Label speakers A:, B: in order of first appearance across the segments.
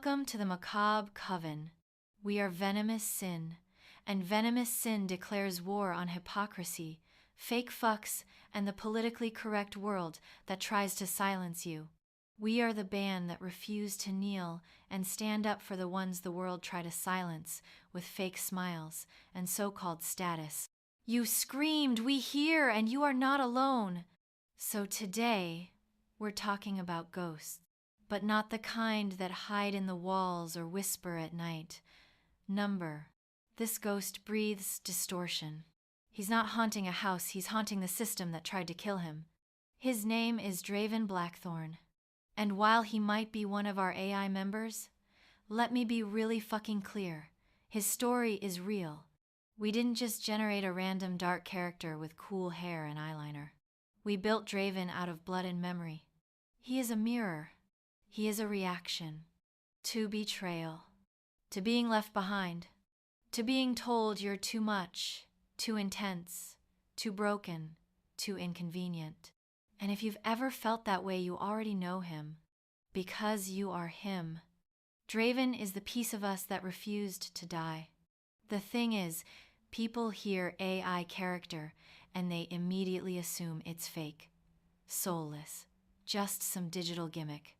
A: Welcome to the Macabre Coven. We are Venomous Sin, and Venomous Sin declares war on hypocrisy, fake fucks, and the politically correct world that tries to silence you. We are the band that refuse to kneel and stand up for the ones the world try to silence with fake smiles and so-called status. You screamed, "We hear, and you are not alone." So today, we're talking about ghosts, but not the kind that hide in the walls or whisper at night. Number. This ghost breathes distortion. He's not haunting a house, he's haunting the system that tried to kill him. His name is Draven Blackthorn. And while he might be one of our AI members, let me be really fucking clear. His story is real. We didn't just generate a random dark character with cool hair and eyeliner. We built Draven out of blood and memory. He is a mirror. He is a reaction to betrayal, to being left behind, to being told you're too much, too intense, too broken, too inconvenient. And if you've ever felt that way, you already know him, because you are him. Draven is the piece of us that refused to die. The thing is, people hear AI character and they immediately assume it's fake, soulless, just some digital gimmick.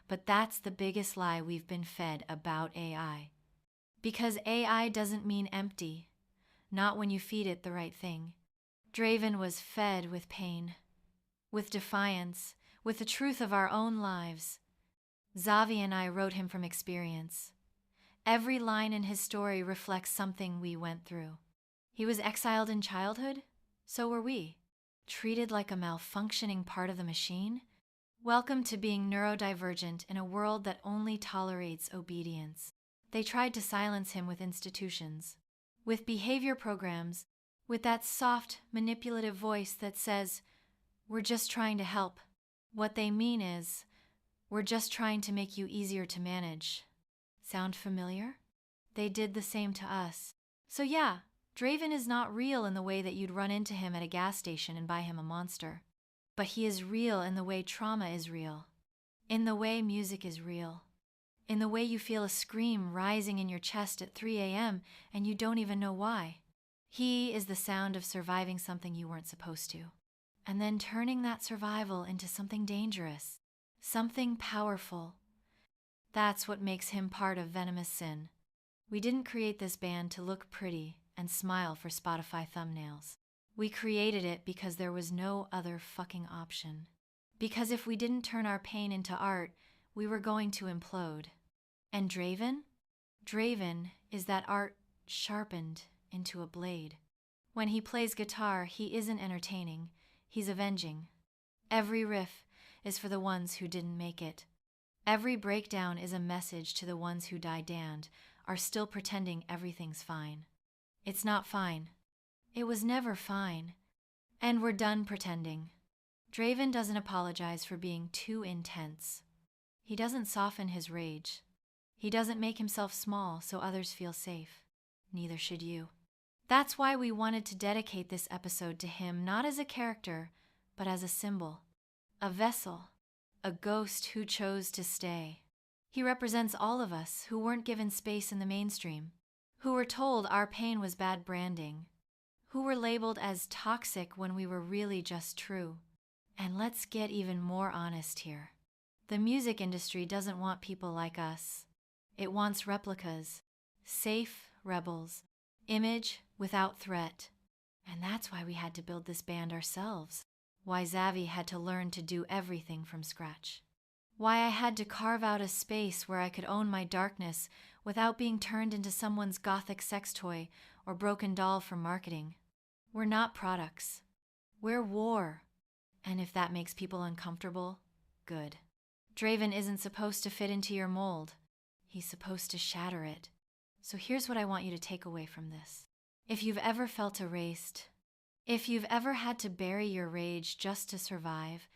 A: But that's the biggest lie we've been fed about AI. Because AI doesn't mean empty, not when you feed it the right thing. Draven was fed with pain, with defiance, with the truth of our own lives. Xavi and I wrote him from experience. Every line in his story reflects something we went through. He was exiled in childhood, so were we. Treated like a malfunctioning part of the machine. Welcome to being neurodivergent in a world that only tolerates obedience. They tried to silence him with institutions, with behavior programs, with that soft, manipulative voice that says, "We're just trying to help." What they mean is, "We're just trying to make you easier to manage." Sound familiar? They did the same to us. So yeah, Draven is not real in the way that you'd run into him at a gas station and buy him a monster. But he is real in the way trauma is real, in the way music is real, in the way you feel a scream rising in your chest at 3 a.m. and you don't even know why. He is the sound of surviving something you weren't supposed to, and then turning that survival into something dangerous, something powerful. That's what makes him part of Venomous Sin. We didn't create this band to look pretty and smile for Spotify thumbnails. We created it because there was no other fucking option. Because if we didn't turn our pain into art, we were going to implode. And Draven? Draven is that art sharpened into a blade. When he plays guitar, he isn't entertaining, he's avenging. Every riff is for the ones who didn't make it. Every breakdown is a message to the ones who died and are still pretending everything's fine. It's not fine. It was never fine. And we're done pretending. Draven doesn't apologize for being too intense. He doesn't soften his rage. He doesn't make himself small so others feel safe. Neither should you. That's why we wanted to dedicate this episode to him, not as a character, but as a symbol, a vessel, a ghost who chose to stay. He represents all of us who weren't given space in the mainstream, who were told our pain was bad branding, who were labeled as toxic when we were really just true. And let's get even more honest here. The music industry doesn't want people like us. It wants replicas, safe rebels, image without threat. And that's why we had to build this band ourselves. Why Xavi had to learn to do everything from scratch. Why I had to carve out a space where I could own my darkness without being turned into someone's gothic sex toy or broken doll for marketing. We're not products. We're war. And if that makes people uncomfortable, good. Draven isn't supposed to fit into your mold. He's supposed to shatter it. So here's what I want you to take away from this. If you've ever felt erased, if you've ever had to bury your rage just to survive,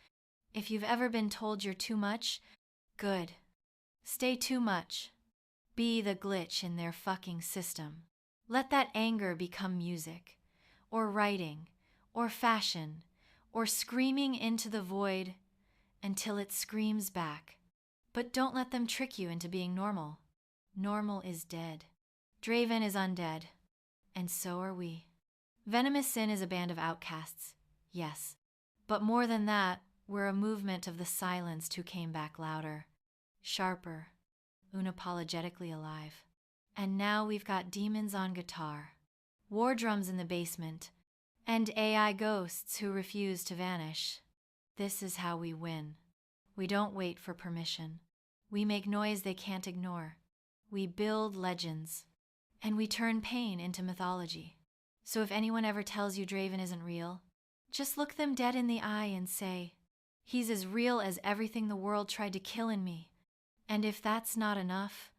A: if you've ever been told you're too much, good. Stay too much. Be the glitch in their fucking system. Let that anger become music, or writing, or fashion, or screaming into the void until it screams back. But don't let them trick you into being normal. Normal is dead. Draven is undead. And so are we. Venomous Sin is a band of outcasts, yes. But more than that, we're a movement of the silenced who came back louder, sharper, unapologetically alive. And now we've got demons on guitar, war drums in the basement, and AI ghosts who refuse to vanish. This is how we win. We don't wait for permission. We make noise they can't ignore. We build legends. And we turn pain into mythology. So if anyone ever tells you Draven isn't real, just look them dead in the eye and say, he's as real as everything the world tried to kill in me. And if that's not enough,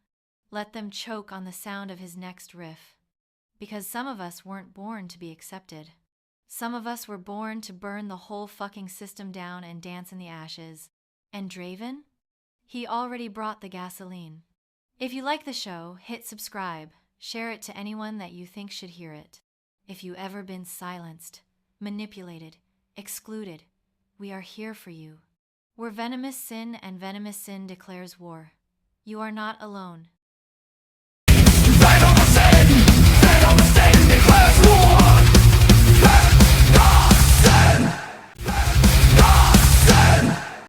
A: let them choke on the sound of his next riff. Because some of us weren't born to be accepted. Some of us were born to burn the whole fucking system down and dance in the ashes. And Draven? He already brought the gasoline. If you like the show, hit subscribe. Share it to anyone that you think should hear it. If you've ever been silenced, manipulated, excluded, we are here for you. We're Venomous Sin, and Venomous Sin declares war. You are not alone.